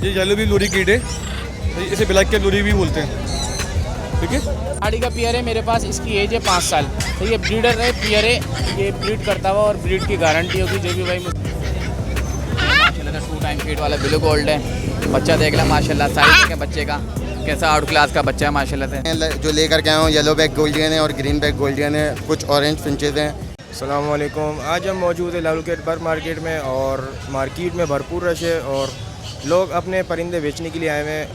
ये येलो भी लोरी कीट है, इसे ब्लैक कैप लोरी भी बोलते हैं। ठीक है, गाड़ी का पियर है मेरे पास, इसकी एज है 5 साल। तो ये ब्रीडर है, पियर है, ये ब्रीड करता हुआ और ब्रीड की गारंटी होगी जो भी भाई चला था। 2 टाइम फीड वाला ब्लू गोल्ड है, बच्चा देख लें माशाल्लाह। साइज है बच्चे का, कैसा आउट क्लास का बच्चा है माशाल्लाह से। जो लेकर के आया हूँ येलो बैक गोल्डियन है और ग्रीन बैक गोल्डियन है, कुछ ऑरेंज फिंचेस हैं। अस्सलाम वालेकुम। आज हम मौजूद है लालूकेट बर्ड मार्केट में और मार्केट में भरपूर रश है और लोग अपने परिंदे बेचने के लिए आए हुए हैं।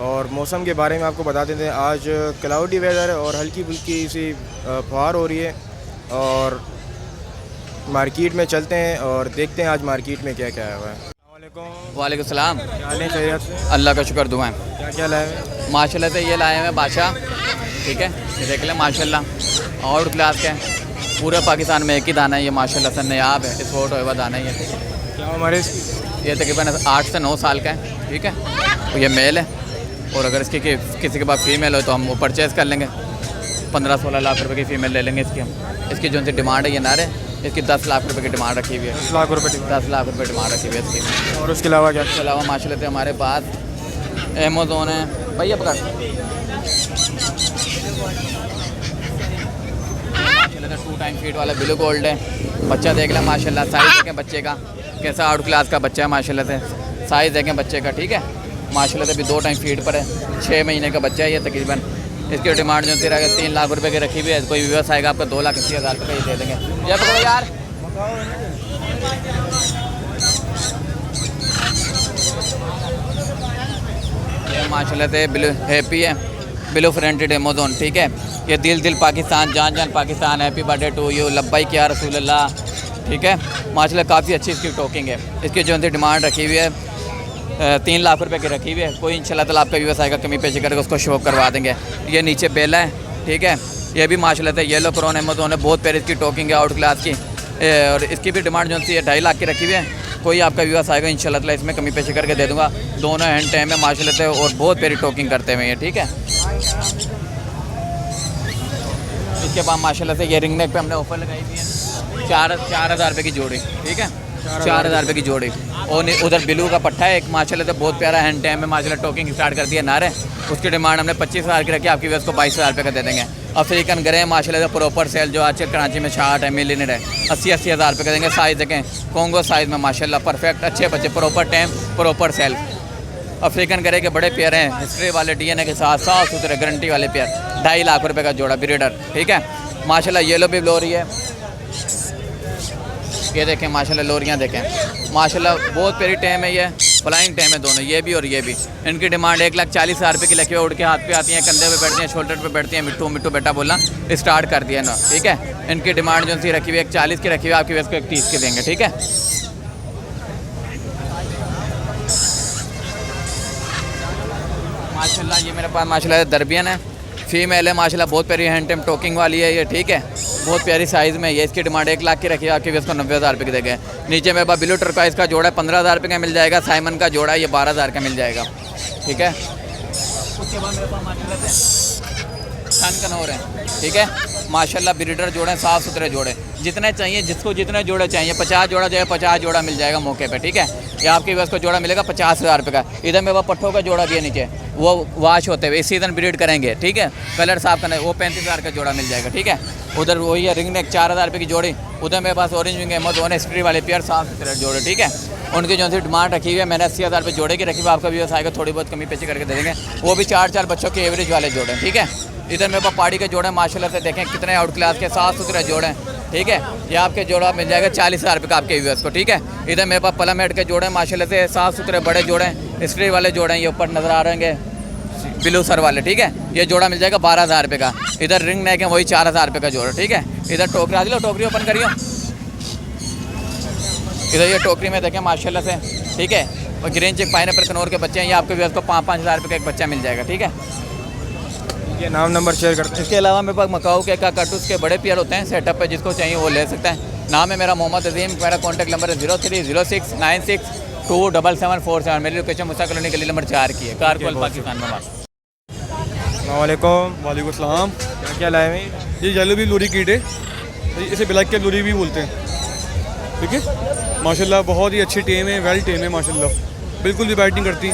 और मौसम के बारे में आपको बता देते हैं, आज क्लाउडी वेदर है और हल्की फुल्की सी फुहार हो रही है। और मार्केट में चलते हैं और देखते हैं आज मार्केट में क्या क्या आया हुआ है। वालेकुम सलाम। क्या हाल है, खैरियत से? अल्लाह का शुक्र, दुआएं। क्या क्या लाए हैं? माशाल्लाह से ये लाए हुए हैं बादशाह, ठीक है, ये देख लें माशाल्लाह आउट क्लास का है। पूरे पाकिस्तान में एक ही दाना है ये माशाल्लाह से, नयाब है, एक्सपोर्ट हुआ दाना है ये। क्या हमारे ये तकरीबन 8 से 9 साल का है, ठीक है। तो ये मेल है और अगर इसकी किसी के पास फीमेल हो तो हम वो परचेज़ कर लेंगे। 15-16 लाख रुपए की फ़ीमेल ले लेंगे इसकी हम। इसकी जो सी डिमांड है ये नारे, इसकी 10 लाख रुपए की डिमांड रखी हुई है। 10 लाख रुपये 10 लाख रुपए डिमांड रखी हुई है इसकी। और उसके अलावा क्या? इसके अलावा माशाल्लाह से हमारे पास अमेज़ोन है भैया, पकड़ 2 टाइम फीड वाला ब्लू गोल्ड है, बच्चा देख लें माशाल्लाह। साइज़ देखें बच्चे का, कैसा आउट क्लास का बच्चा है माशाल्लाह से। साइज़ देखें बच्चे का, ठीक है, माशाल्लाह से भी 2 टाइम फीड पर है। 6 महीने का बच्चा है ये तकरीबन। इसकी डिमांड जो सिर्फ 3 लाख रुपए की रखी हुई है। कोई व्यवस्था आएगा आपका 2,80,000 रुपये ही दे देंगे। ये पकड़ो यार। ये माशाल्लाह से ब्लू हैप्पी है, ब्लू फ्रंटेड अमेज़ोन, ठीक है। ये दिल दिल पाकिस्तान, जान जान Pakistan, happy birthday to you, लब्बैक या रसूल अल्लाह, ठीक है। माशाल्लाह काफ़ी अच्छी इसकी टोकिंग है। इसकी जो है डिमांड रखी हुई है 3 लाख रुपए की रखी हुई है। कोई इंशाल्लाह ताला आपका व्यवसाय का कमी पेशी करके उसको शो करवा देंगे। ये नीचे बेला है, ठीक है। ये भी माशाल्लाह से येलो क्रोन अमेज़ोन है, बहुत प्यारी इसकी टोकिंग है आउट क्लास की। और इसकी भी डिमांड जो है 2.5 लाख की रखी हुई है। कोई आपका व्यवसाय आएगा इंशाल्लाह ताला इसमें कमी पेशी करके दे दूँगा। दोनों हैंड टाइम है माशाल्लाह से और बहुत प्यारी टोकिंग करते हुए हैं, ठीक है। इसके बाद माशाल्लाह से ये रिंग नेक पे हमने ऑफर लगाई हुई है 4,000 रुपये की जोड़ी, ठीक है, 4,000 रुपये की जोड़ी। और उधर ब्लू का पट्टा है एक माशाल्लाह से बहुत प्यारा हैंड टाइम है माशाल्लाह, टोकिंग स्टार्ट कर दिया नारे। उसकी डिमांड हमने 25,000 की रखी, आपकी व्यवस्था को 22,000 रुपये का दे देंगे। अफ्रीकन ग्रे माशाल्लाह से प्रॉपर सेल जो आजकल कराची में 60 है, मिलियनर है, 80,000 रुपये का देंगे। साइज़ देखें कॉन्गो साइज़ में माशाल्लाह परफेक्ट अच्छे बच्चे, proper time proper sale. African grey के बड़े पेयर हैं, हिस्ट्री वाले DNA के साथ, साफ सुथरे गारंटी वाले पेयर। 2.5 लाख रुपये का जोड़ा ब्रीडर, ठीक है। माशाल्लाह येलो भी लोरी है, ये देखें माशाल्लाह लोरियाँ देखें माशाल्लाह बहुत प्यारी टाइम है। ये फ्लाइंग टाइम है दोनों, ये भी और ये भी। इनकी डिमांड 1,40,000 रुपये की लगी हुई। उड़ के हाथ पे आती हैं, कंधे पे बैठती हैं, शोल्डर पे बैठती हैं, मिट्टू मिट्टू बेटा बोलना स्टार्ट कर दिया ना, ठीक है। इनकी डिमांड जो सी रखी हुई 1,40 की रखी हुई, आपकी वैसे को 1,30 की देंगे, ठीक है। माशाल्लाह ये मेरे पास माशाल्लाह दरबियन है, फीमेल है माशाल्लाह, बहुत प्यारी हैंड टाइम टोकिंग वाली है ये, ठीक है, बहुत प्यारी साइज़ में। ये इसकी डिमांड 1 लाख की रखी है, आपके इसको 90,000 रुपये की देंगे। नीचे मेरे पास ब्लू टर्कवाइज का जोड़ा 15,000 रुपये का मिल जाएगा। साइमन का जोड़ा ये 12,000 का मिल जाएगा, ठीक है। उसके बाद मेरे पास माशाल्लाह सन कनौर है, ठीक है, माशाल्लाह ब्रीडर जोड़े, साफ़ सुथरे जोड़े, जितने चाहिए जिसको जितने जोड़े चाहिए 50 जोड़ा चाहिए 50 जोड़ा मिल जाएगा मौके पे, ठीक है। ये आपके पास को जोड़ा मिलेगा 50,000 रुपये का। इधर मेरे पास पट्ठों का जोड़ा भी है नीचे, वो वाश होते हुए इस सीज़न ब्रीड करेंगे, ठीक है, कलर साफ करना, वो 35,000 का जोड़ा मिल जाएगा, ठीक है। उधर वही है रिंग नेक 4,000 रुपये की जोड़ी। उधर मेरे पास ऑरेंज विंग अमेज़ोन हिस्ट्री वाले पेयर साफ सुथरे जोड़े, ठीक है। उनकी जो सी डिमांड रखी हुई है मैंने 80,000 रुपये जोड़े की रखी हुई, आपका व्यवसाय को थोड़ी बहुत कमी पेशी करके दे देंगे। वो भी 4 बच्चों के एवरेज वाले जोड़े, ठीक है। इधर मेरे पास पाड़ी के जोड़े माशाल्लाह से देखें कितने आउट क्लास के साफ सुथरे जोड़े, ठीक है। ये आपके जोड़ा मिल जाएगा 40,000 रुपये का आपके व्यूअर्स को, ठीक है। इधर मेरे पास पलामेट के जोड़े माशाल्लाह से साफ सुथरे बड़े जोड़े हिस्ट्री वाले जोड़े हैं, ये ऊपर नज़र आ रहे हैं ब्लू सर वाले, ठीक है। ये जोड़ा मिल जाएगा 12,000 रुपये का। इधर रिंग नेक है वही 4,000 रुपये का जोड़ा, ठीक है। इधर टोकरी आज लो, टोकरी ओपन करियो। इधर ये टोकरी में देखें माशाल्लाह से, ठीक है। और ग्रीन चिक पाइनएप्पल कनौर के बच्चे हैं, ये आपके व्यूअर्स को 5,000 रुपये का एक बच्चा मिल जाएगा, ठीक है। ये नाम नंबर शेयर करते हैं। इसके अलावा मेरे पास मकाऊ के काकटूस के बड़े पेयर होते हैं, सेटअप पे जिसको चाहिए वो ले सकता है। नाम है मेरा मोहम्मद अजीम, मेरा कॉन्टैक्ट नंबर है 0306962747। मेरी लोकेशन मुसा कॉलोनी गली नंबर 4 की है, कारकोल पाकिस्तान में। वालेकुम। वालेकुम सलाम। क्या क्या लाए हैं? ये येलो भी लोरी कीट है, इसे ब्लैक कैप लोरी भी बोलते हैं, ठीक है। माशाल्लाह बहुत ही अच्छी टीम है, वेल टीम है माशाल्लाह। बिल्कुल भी बाइट नहीं करती,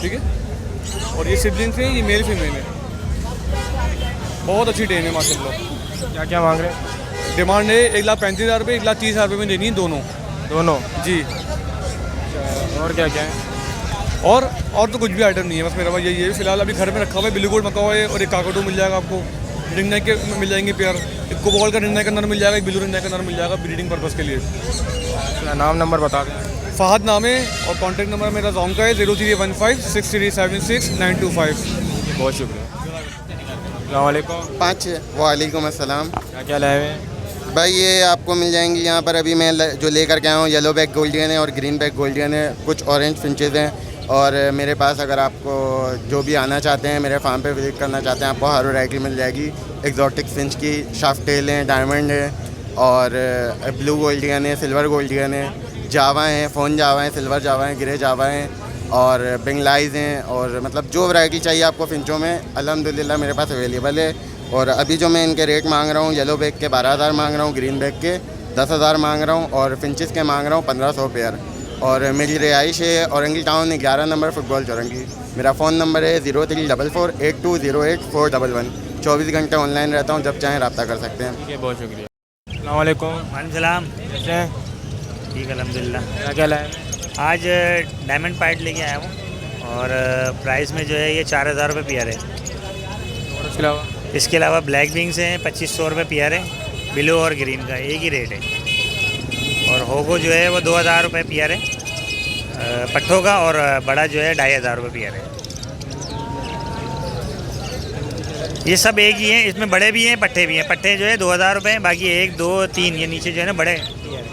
ठीक है। और ये सिबलिंग्स हैं, ये मेल फीमेल है, बहुत अच्छी ट्रेन है माशाल्लाह। क्या क्या मांग रहे हैं? डिमांड है 1,35,000 रुपये, 1,30,000 रुपये में देनी है दोनों। दोनों जी। और क्या क्या है? और तो कुछ भी आइटम नहीं है, बस मेरा भाई यही है। फिलहाल अभी घर में रखा हुआ है, ब्लू गोल्ड मका है और एक काकटू मिल जाएगा आपको। रिंग नेक के मिल जाएंगे पेयर, एक कोबॉल का रिंग नेक अंदर मिल जाएगा, एक ब्लू रिंग नेक अंदर मिल जाएगा ब्रीडिंग पर्पज़ के लिए। क्या नाम नंबर बता दें? फ़हद नाम है और कॉन्टैक्ट नंबर मेरा जोन का है 03156376 बहुत शुक्रिया। अस्सलाम वालेकुम। 5 वालेकुम अस्सलाम। क्या क्या लाए हुए हैं? भाई ये आपको मिल जाएंगी यहाँ पर। अभी मैं जो लेकर के आया हूँ येलो बैक गोल्डियन है और ग्रीन बैक गोल्डियन है, कुछ ऑरेंज फिंचेज़ हैं। और मेरे पास अगर आपको जो भी आना चाहते हैं, मेरे फार्म पे विजिट करना चाहते हैं, आपको हर वैरायटी मिल जाएगी। एग्जॉटिक फिंच की शाफ्ट टेल है, डायमंड है और ब्लू गोल्डियन है, सिल्वर गोल्डियन है, जावा हैं, फ़ोन जावा हैं, सिल्वर जावा हैं, ग्रे जावा हैं और बेंगलाइज हैं। और मतलब जो वैरायटी चाहिए आपको फिंचों में अल्हम्दुलिल्लाह मेरे पास अवेलेबल है। और अभी जो मैं इनके रेट मांग रहा हूँ, येलो बैग के 12,000 मांग रहा हूँ, ग्रीन बैग के 10,000 मांग रहा हूँ और फिंचेस के मांग रहा हूँ 1500 पेयर। और मेरी रिहाइश है औरंगी टाउन 11 नंबर फुटबॉल चौरंगी। मेरा फ़ोन नंबर है 03448208 411। 24 घंटे ऑनलाइन रहता हूँ, जब चाहें रब्ता कर सकते हैं। ठीक है, बहुत शुक्रिया। अस्सलाम वालेकुम। वालेकुम सलाम। कैसे हैं? ठीक अल्हम्दुलिल्लाह। क्या क्या लाए हैं? आज डायमंड पाइट लेके आया हूँ और प्राइस में जो है ये 4,000 रुपये पेयर है। और उसके अलावा इसके अलावा ब्लैक विंग्स हैं 2,500 रुपये पेयर है। ब्लू और ग्रीन का एक ही रेट है। और होगो जो है वो 2,000 रुपये पेयर है पट्ठों का, और बड़ा जो है 2,500 रुपये पेयर है। ये सब एक ही हैं, इसमें बड़े भी हैं पट्ठे भी हैं। पट्ठे जो है 2,000 रुपये हैं, बाकी 1 2 3 ये नीचे जो है ना बड़े पेयर है।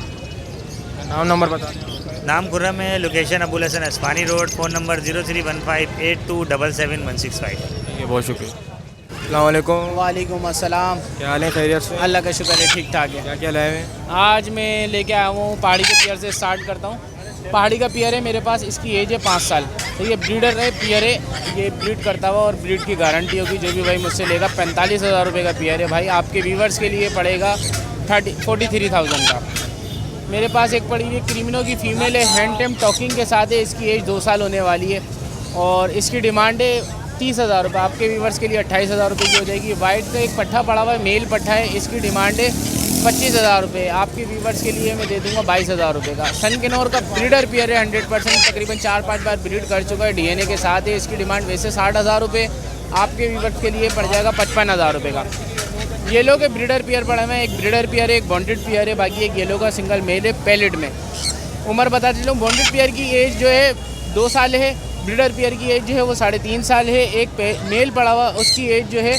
नाम नंबर बता दें। नाम खुर्रम है, location Abul Hasan Asmani road, phone number 031582776165। ठीक है, बहुत शुक्रिया। अस्सलाम वालेकुम। वालेकुम अस्सलाम। क्या हाल है? खैरियत से? अल्लाह का शुक्र है, ठीक ठाक है। क्या क्या लाए हुए हैं? आज मैं लेके आया हूँ पहाड़ी के पियर से स्टार्ट करता हूँ। पहाड़ी का पियर है मेरे पास, इसकी एज है 5 साल। तो ये ब्रीडर है, पियर है, ये ब्रीड करता हुआ और ब्रीड की गारंटी होगी। जो भी भाई मुझसे लेगा 45,000 रुपये का पियर है भाई, आपके व्यूवर्स के लिए पड़ेगा 43,000 का। मेरे पास एक पड़ी हुई क्रिमिनो की फ़ीमेल है, हैंड टेम टॉकिंग के साथ है, इसकी एज 2 साल होने वाली है और इसकी डिमांड है 30,000 रुपये। आपके व्यूवर्स के लिए 28,000 रुपये की हो जाएगी। वाइट का एक पट्ठा पड़ा हुआ है, मेल पट्ठा है, इसकी डिमांड है 25,000 रुपये। आपके व्यूवर्स के लिए मैं दे दूंगा 22,000 रुपये का। सन किनौर का ब्रीडर पियर है, 100% तकरीबन 4-5 बार ब्रीड कर चुका है, DNA के साथ है। इसकी डिमांड वैसे 60,000 रुपये, आपके व्यूवर्स के लिए पड़ जाएगा 55,000 रुपये का। येलो के ब्रीडर पियर पड़ा है, एक ब्रीडर पियर है, एक बॉन्डेड पियर है, बाकी एक येलो का सिंगल मेल है पैलेट में। उम्र बता चलूँ, बॉन्डेड पियर की एज जो है 2 साल है, ब्रीडर पियर की एज जो है वो 3.5 साल है। एक मेल पड़ा हुआ, उसकी एज जो है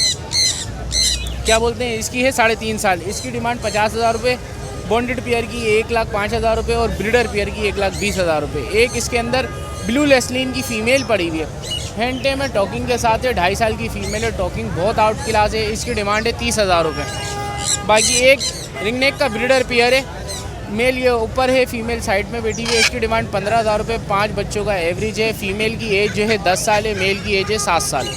क्या बोलते हैं, इसकी है 3.5 साल। इसकी डिमांड 50,000 रुपये। बॉन्डेड पियर की 1,05,000 रुपये और ब्रीडर पियर की 1,20,000 रुपये। एक इसके अंदर ब्लू लेस्लिन की फ़ीमेल पड़ी हुई है, हैंड टेम है, टॉकिंग के साथ है, 2.5 साल की फ़ीमेल है, टॉकिंग बहुत आउट क्लास है। इसकी डिमांड है 30,000 रुपये। बाकी एक रिंग नेक का ब्रीडर पियर है, मेल ये ऊपर है, फीमेल साइड में बैठी हुई है। इसकी डिमांड 15,000 रुपये। 5 बच्चों का एवरेज है। फीमेल की एज जो है 10 साल है, मेल की एज है 7 साल।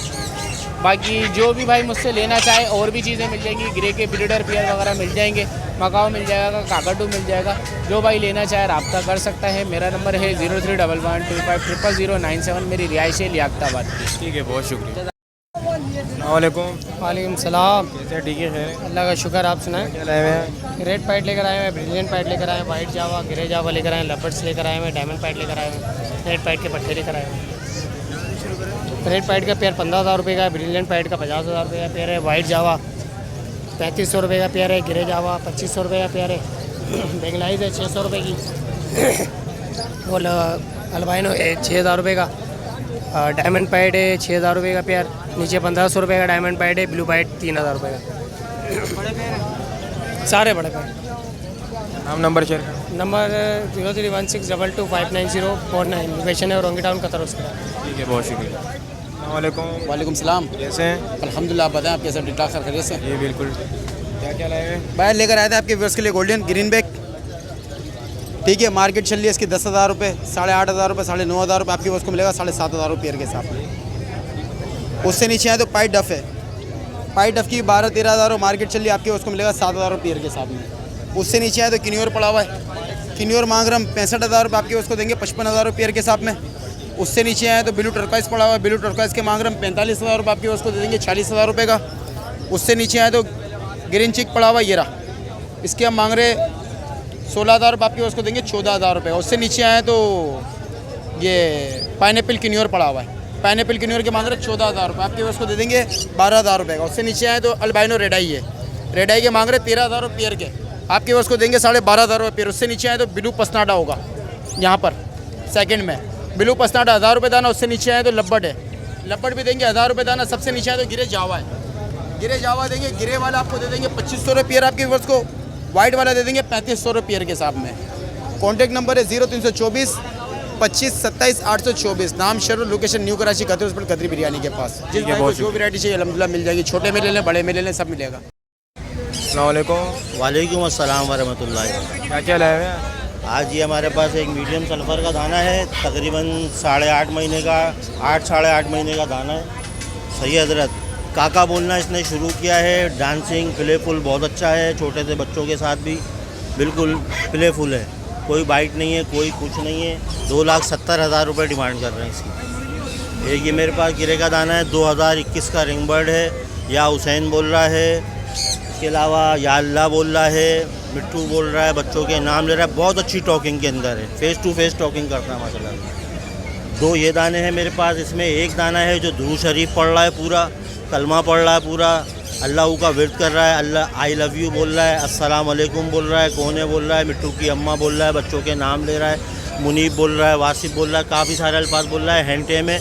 बाकी जो भी भाई मुझसे लेना चाहे और भी चीज़ें मिल जाएंगी, ग्रे के ब्रीडर पियर वगैरह मिल जाएंगे, मकाओ मिल जाएगा, काकाटू मिल जाएगा। जो भाई लेना चाहे रब्ता कर सकता है। मेरा नंबर है 0311250097। मेरी रिहाइश है लियाकताबाद की। ठीक है, बहुत शुक्रिया। अस्सलामुअलैकुम। वालेकुम सलाम। कैसे? ठीक है, खैर। अल्लाह का शुक्र, आप सुनाएं। क्या लाए हुए हैं? रेड पाइट लेकर आए हैं, ब्रिलियंट पाइट लेकर आए हैं, वाइट जावा, ग्रे जावा लेकर आए हैं, लबर्ड्स लेकर आए हैं, डायमंड पाइट लेकर आए हैं, रेड पाइट के पट्टे लेकर आए हैं। रेड पाइट का पेयर 15,000 रुपये का है, ब्रिलियंट पाइट का 50,000 रुपये का पेयर है, वाइट जावा 3,500 रुपये का पेयर है, ग्रे जावा 2,500 रुपये का पेयर है, बेंगलाइज है 600 रुपये की और अल्बाइनो है 6,000 रुपये का, डायमंड पाइट है 6,000 रुपये का पेयर, नीचे 1,500 रुपये का डायमंड पाइट है, ब्लू पाइट 3,000 रुपये का। सारे बड़े पेयर। नाम नंबर शेयर करें। नंबर 0316225904 लोकेशन है औरंगी टाउन कतर उसका। ठीक है, बहुत शुक्रिया। अस्सलामुअलैकुम। वालेकुम सलाम। कैसे हैं? अल्हम्दुलिल्लाह, आप बताएं आप कैसे? ठीक ठाक सर, खैरियत से? जी बिल्कुल। क्या क्या लाए हैं? बाहर लेकर आए थे आपके व्यूअर्स के लिए गोल्डन ग्रीन बैग, ठीक है। मार्केट चल रही है इसकी 10,000 रुपये, 8,500 रुपये, 9,500 रुपये। आपकी उसको मिलेगा 7,500 रुपये के हिसाब से। उससे नीचे आए तो पाइट डफ है, पाइट डफ की 12-13,000 मार्केट चल रही है, आपकी उसको मिलेगा 7,000 रुपये के हिसाब में। उससे नीचे आए तो किन्योर पड़ा हुआ है, किन्योर मांग रहे हम 65,000 रुपये, आपके उसको देंगे 55,000 रुपये पेयर के हिसाब में। उससे नीचे आए तो ब्लू टर्कवाइज पड़ा हुआ है, ब्लू टर्कवाइज के मांग रहे हम 45,000 रुपये, आपके उसको दे देंगे 46,000 रुपये का। उससे नीचे आए तो ग्रीन चिक पड़ा हुआ ये रहा, इसके हम मांग रहे 16,000 रुपये, आपके उसको देंगे 14,000 रुपये। उससे नीचे आए तो ये पाइनएप्पल किन्योर पड़ा हुआ है, पाइनएप्पल किन्योर के मांग रहे 14,000 रुपये, आपके उसको दे देंगे 12,000 रुपये का। उससे नीचे आए तो अल्बाइनो रेडाई है, रेडाई के मांग रहे 13,000 रुपये पेयर के, आपके उसको देंगे 12,500 रुपये पेयर। उससे नीचे आए तो ब्लू पसनाडा होगा यहाँ पर सेकंड में, ब्लू पसनाडा 1,000 रुपये दाना। उससे नीचे आए तो लब्बट है, लब्बट भी देंगे 1,000 रुपये दाना। सबसे नीचे आए तो गिरे जावा है, गिरे जावा देंगे, गिरे वाला आपको दे देंगे 2,500 रुपये पेयर, आपके व्यूअर्स को वाइट वाला दे देंगे 3,500 रुपये पेयर के हिसाब में। कॉन्टैक्ट नंबर है 0324 25 27 824। नाम शरू, लोकेशन न्यू कराची खतरे हॉस्पिटल खतरी बिरयानी के पास। जिस भाई को जो वैरायटी चाहिए अल्हम्दुलिल्लाह मिल जाएगी, छोटे में ले लें बड़े में ले लें सब मिलेगा। अस्सलाम वालेकुम। वालेकुम अस्सलाम वरहमतुल्लाह। क्या क्या लाए हुए हैं? आज ये हमारे पास एक मीडियम सल्फ़र का दाना है, तकरीबन 8.5 महीने का, 8-8.5 महीने का दाना है। सही हज़रत, काका बोलना इसने शुरू किया है, डांसिंग प्लेफुल बहुत अच्छा है, छोटे से बच्चों के साथ भी बिल्कुल प्लेफुल है, कोई बाइट नहीं है, कोई कुछ नहीं है। 2,70,000 रुपये डिमांड कर रहे हैं इसकी। एक ये मेरे पास गिरे का दाना है, 2021 का रिंग बर्ड है, या हुसैन बोल रहा है, इसके अलावा या अल्लाह बोल रहा है, मिट्टू बोल रहा है, बच्चों के नाम ले रहा है, बहुत अच्छी टॉकिंग के अंदर है, फेस टू फेस टॉकिंग करता है माशाल्लाह। 2 ये दाने हैं मेरे पास, इसमें एक दाना है जो दुरूद शरीफ पढ़ रहा है, पूरा कलमा पढ़ रहा है, पूरा अल्लाह का विर्द कर रहा है, अल्लाह आई लव यू बोल रहा है, अस्सलाम वालेकुम बोल रहा है, कौन है बोल रहा है, मिट्टू की अम्मा बोल रहा है, बच्चों के नाम ले रहा है, मुनीब बोल रहा है, वासिफ बोल रहा है, काफ़ी सारे अल्फाज बोल रहा है। हैंटे में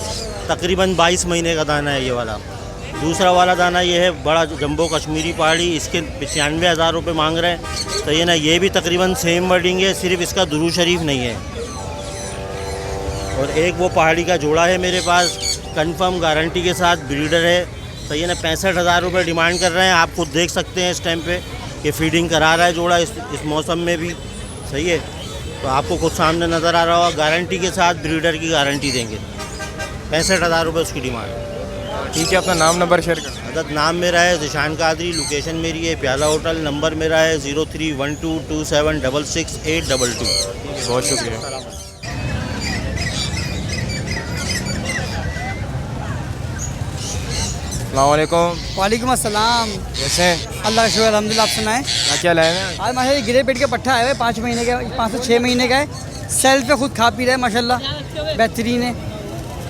तकरीबन 22 महीने का दाना है ये वाला। दूसरा वाला दाना ये है बड़ा जंबो कश्मीरी पहाड़ी, इसके 95,000 रुपये मांग रहे हैं। तो ये ना ये भी तकरीबन सेम वर्डिंग है, सिर्फ इसका दुरूद शरीफ नहीं है। और एक वो पहाड़ी का जोड़ा है मेरे पास, कंफर्म गारंटी के साथ, ब्रीडर है। तो ये ना 65,000 रुपये डिमांड कर रहे हैं। आप खुद देख सकते हैं इस टाइम पे कि फीडिंग करा रहा है जोड़ा इस मौसम में भी। सही है, तो आपको खुद सामने नज़र आ रहा होगा, गारंटी के साथ ब्रीडर की गारंटी देंगे। 65,000 रुपये उसकी डिमांड। ठीक है, अपना नाम नंबर शेयर कर। अदद नाम मेरा है ज़िशान कादरी, लोकेशन मेरी है प्याला होटल, नंबर मेरा है 03122766 822। बहुत शुक्रिया। अस्सलामुअलैकुम। वालेकुम अस्सलाम। कैसे हैं? अल्लाह का शुक्र अल्हम्दुलिल्लाह। आप सुनाएं। क्या क्या लाए हैं? आज माशा गिरे पेट के पट्ठा आए हुए 5 महीने का, 5 से 6 महीने का है। सेल्फ पे खुद खा पी रहे हैं माशाल्लाह, बेहतरीन है।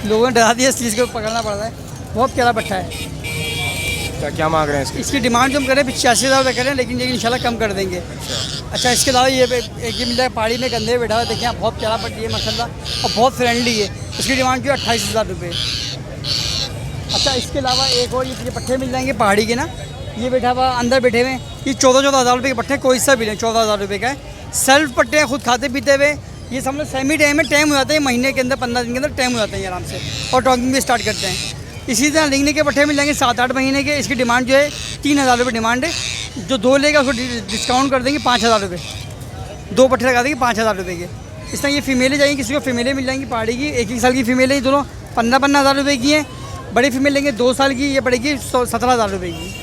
लोगों ने डरा दिया इस चीज़ को, पकड़ना पड़ रहा है। बहुत प्यारा पट्ठा है। क्या क्या मांग रहे हैं इसकी? इसकी डिमांड जो हम करें 85,000 रुपये करें, लेकिन ये इंशाल्लाह कम कर देंगे। अच्छा, इसके अलावा ये एक ये मिल जाएगा पहाड़ी में, कंधे बैठा हुआ, देखिए आप, बहुत प्यारा पट्टी है माशाल्लाह, और बहुत फ्रेंडली है। इसकी डिमांड की 28,000 रुपये। अच्छा, इसके अलावा एक और ये पट्टे मिल जाएंगे पहाड़ी के ना, ये बैठा हुआ अंदर बैठे हुए, ये 14,000 रुपये के पट्टे, कोई सा भी लें 14,000 रुपये का है। सेल्फ पट्टे हैं, खुद खाते पीते हुए। ये सब लोग सेमी टाइम में टाइम हो जाता है, महीने के अंदर 15 दिन के अंदर टाइम हो जाता है आराम से, और टॉकिंग भी स्टार्ट करते हैं। इसी तरह लिंगने के पट्टे मिल जाएंगे 7-8 महीने के। इसकी डिमांड जो है 3,000 रुपये डिमांड है। जो 2 लेगा उसको डिस्काउंट कर देंगे 5,000 रुपये, 2 पट्टे लगा देंगे 5,000 रुपये के। इस तरह ये फीमेलें जाएंगी, किसी को फीमेलें मिल जाएंगी पहाड़ी की, 1-1 साल की फीमेलें, दोनों 15,000 रुपये की हैं। बड़ी फीमेल लेंगे 2 साल की, ये पड़ेगी 17,000 रुपये की।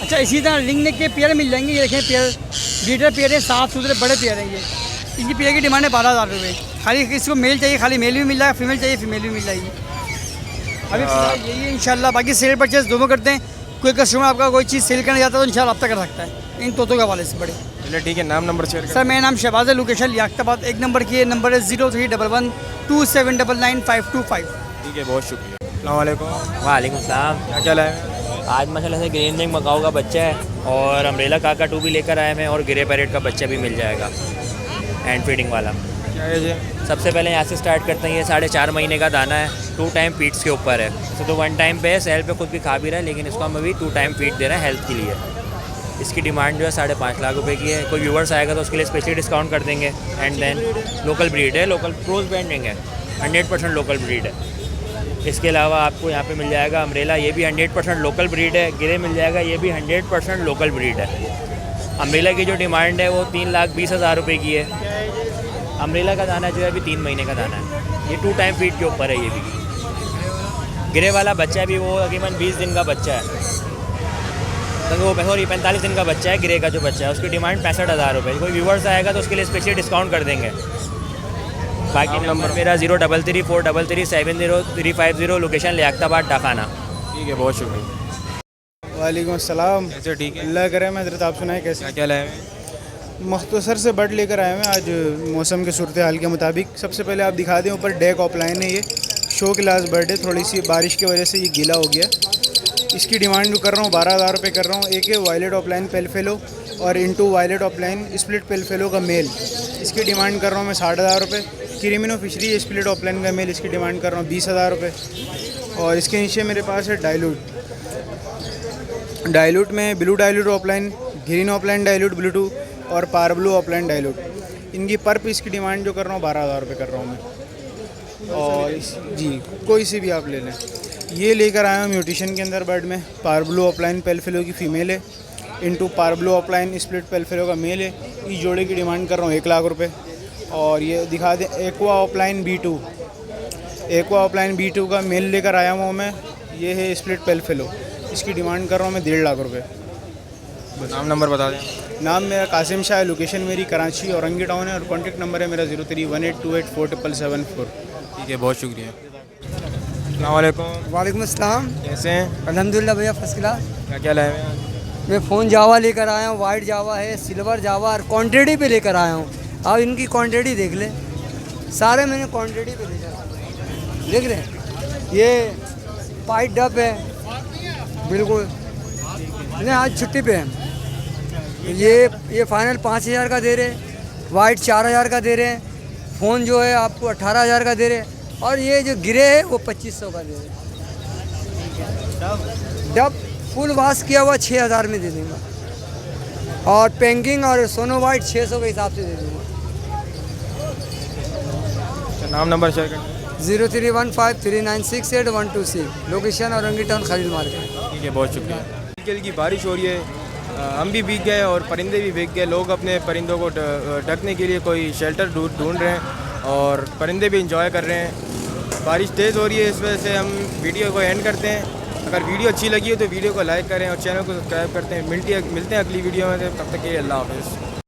अच्छा, इसी तरह लिंगने के पेयर मिल जाएंगे, ये देखें पेयर, ब्रीडर पेयर है, साफ सुथरे बड़े पेयर हैं ये। इनकी पेयर की डिमांड है 12,000 रुपये। खाली किसी को मेल चाहिए खाली मेल भी मिल जाएगा, फीमेल चाहिए फीमेल भी मिल जाएगी। अभी यही है इंशाल्लाह। बाकी सेल परचेज दोनों करते हैं। कोई कस्टमर आपका कोई चीज़ सेल करना चाहता है तो इंशाल्लाह रब्ता कर सकता है इन तोतों के हवाले से बड़े। चलिए ठीक है, नाम नंबर शेयर कर। सर मेरा नाम शहबाज है, लोकेशन लियाकताबाद। 1 नंबर की है, नंबर है 0311 2799 525। ठीक है, बहुत शुक्रिया। अस्सलाम वालेकुम। वालेकुम सलाम। क्या क्या लाए हैं? आज माशाल्लाह से ग्रीन रिंग मकाऊ का बच्चा है, और अम्ब्रेला काका 2 भी लेकर आए हैं, और ग्रे पैरेट का बच्चा भी मिल जाएगा, हैंड फीडिंग वाला। क्या है ये? सबसे पहले यहाँ से स्टार्ट करते हैं। ये 4.5 महीने का दाना है, 2 टाइम फीड्स के ऊपर है। तो 1 टाइम पे है, सेल पे खुद भी खा भी रहा है, लेकिन इसको हम अभी 2 टाइम फीड दे रहे हैं हेल्थ के लिए। इसकी डिमांड जो है 5.5 लाख रुपए की है। कोई व्यूवर्स आएगा तो उसके लिए स्पेशली डिस्काउंट कर देंगे। एंड देन लोकल ब्रीड है, लोकल क्रोस ब्रांडिंग है, 100% लोकल ब्रीड है। इसके अलावा आपको यहाँ पे मिल जाएगा अम्ब्रेला, ये भी 100% लोकल ब्रीड है। गिरे मिल जाएगा, ये भी 100% लोकल ब्रीड है। अम्ब्रेला की जो डिमांड है वो 3,20,000 रुपये की है। अम्ब्रेला का दाना जो है अभी 3 महीने का दाना है, ये 2 टाइम फीड के ऊपर है। ये भी गिरे वाला बच्चा भी वो तकरीबन 20 दिन का बच्चा है। सॉरी 45 दिन का बच्चा है, ग्रे का जो बच्चा है, उसकी डिमांड 65,000 रुपये। कोई व्यूवर्स आएगा तो उसके लिए स्पेशली डिस्काउंट कर देंगे। बाकी नंबर मेरा 03343370 लोकेशन लियाकताबाद डाकाना। ठीक है, बहुत शुक्रिया। वालेकुम अस्सलाम। कैसे? ठीक है। अल्लाह करे मैं हजरत, आप सुनाए कैसे? क्या लाए हैं? मुख्तसर से बर्ड लेकर आए हैं आज मौसम के सूरत हाल के मुताबिक। सबसे पहले आप दिखा दें, ऊपर डेक ऑफलाइन है, ये शो क्लास बर्ड है। थोड़ी सी बारिश की वजह से ये गीला हो गया। इसकी डिमांड जो कर रहा हूँ 12,000 रुपये कर रहा हूँ। एक है वायलेट ऑफलाइन पेल फेलो और into violet opaline split pale fallow का मेल, इसकी डिमांड कर रहा हूँ मैं 60,000 रुपये। क्रीमिनो फिशरी स्प्लिट ऑफलाइन का मेल, इसकी डिमांड कर रहा हूँ 20,000 रुपये। और इसके नीचे मेरे पास है डाइल्यूट में blue dilute offline, green offline dilute blue और पार ब्लू ऑफलाइन डाइल्यूट। इनकी पर पीस की डिमांड जो कर रहा हूँ 12,000 रुपये कर रहा हूँ मैं। और जी कोई सी भी आप ले लें। ये लेकर आया हूँ म्यूटेशन के अंदर बर्ड में, parblue opaline pale fallow की फ़ीमेल है, into parblue opaline split pale fallow का मेल है। इस जोड़े की डिमांड कर रहा हूँ 1,00,000 रुपये। और ये दिखा दें aqua offline B2, aqua offline B2 का मेल लेकर आया हूँ मैं। ये है स्प्लिट पेल फेलो, इसकी डिमांड कर रहा हूँ मैं 1.5 लाख रुपये। नाम नंबर बता दें। नाम मेरा कासिम शाह है, लोकेशन मेरी कराची औरंगी टाउन है और कॉन्टैक्ट नंबर है मेरा 0318284774। ठीक है, बहुत शुक्रिया। अस्सलाम वालेकुम। वालेकुम अस्सलाम। कैसे हैं? अल्हम्दुलिल्लाह भैया, फर्स्ट क्लास। क्या लाए हैं? मैं फ़ोन जावा लेकर आया हूँ, वाइट जावा है, सिल्वर जावा और क्वांटिटी पे लेकर आया हूँ। आप इनकी क्वांटिटी देख लें, सारे मैंने क्वांटिटी पे लेकर आया, देख रहे हैं। ये पाइट डप है बिल्कुल, नहीं आज छुट्टी पे है। ये फाइनल 5,000 का दे रहे, वाइट 4,000 का दे रहे हैं, फ़ोन जो है आपको 18,000 का दे रहे हैं, और ये जो गिरे है वो 2,500 का दे रहे हैं। डब फुल वाश किया हुआ 6,000 में दे दूँगा, और पेंगिंग और सोनो वाइट 600 के हिसाब से दे दूँगा। नाम नंबर शेयर कर। 0315396812 location Orangi town Khalil market. ठीक है, बहुत शुक्रिया। हल्की हल्की बारिश हो रही है, हम भी भीग गए और परिंदे भी भीग गए। लोग अपने परिंदों को ढकने के लिए कोई शेल्टर ढूंढ रहे हैं और परिंदे भी इंजॉय कर रहे हैं। बारिश तेज़ हो रही है, इस वजह से हम वीडियो को एंड करते हैं। अगर वीडियो अच्छी लगी हो तो वीडियो को लाइक करें और चैनल को सब्सक्राइब करते हैं। मिलते हैं अगली वीडियो में, तब तक के लिए अल्लाह हाफ़िज़।